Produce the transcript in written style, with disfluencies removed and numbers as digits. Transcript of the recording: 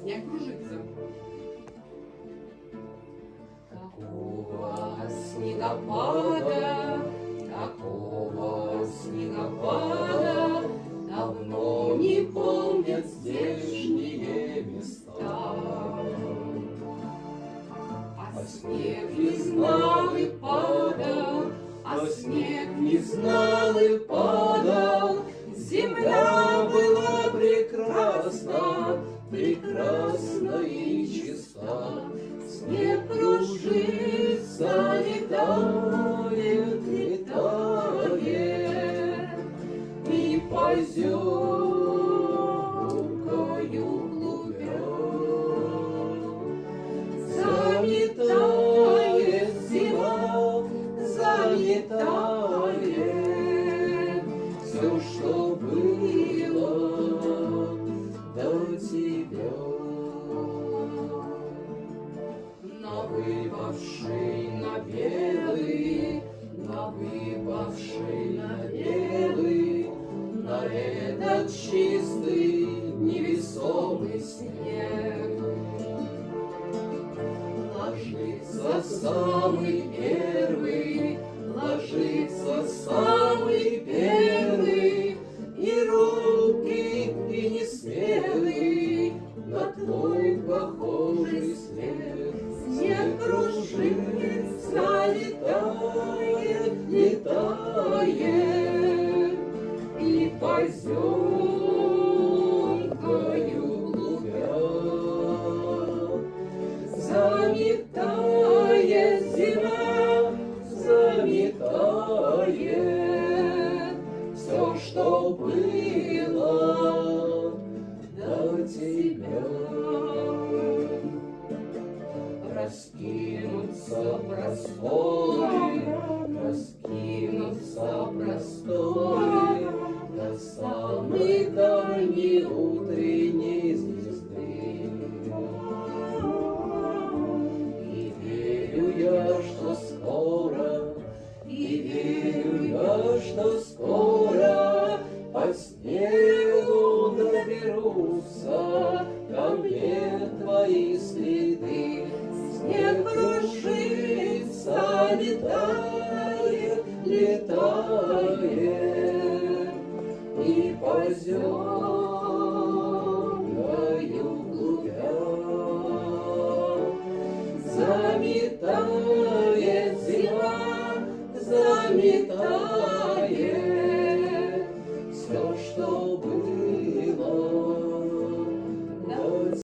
снег кружится. Такого снегопада давно не помнят здешние места. А снег не знал и падал, а снег не знал и падал. Земля была прекрасна, прекрасна и чиста. Снег кружится, летает, летает, и поземкою глубя заметает зима, заметает все, что было до тебя. Выпавший на белый, на этот чистый невесомый снег ложится самый первый, и робкий, и несмелый на твой похожий снег. Снег кружится, летает, летает, и поземкою глубя заметает зима, заметает все, что было до тебя. Раскинутся просторы до самой дальней утренней звезды. И верю я, что скоро по снегу доберутся ко мне твои следы. Снег кружится, летает, летает, и поземкою глубя заметает зима, заметает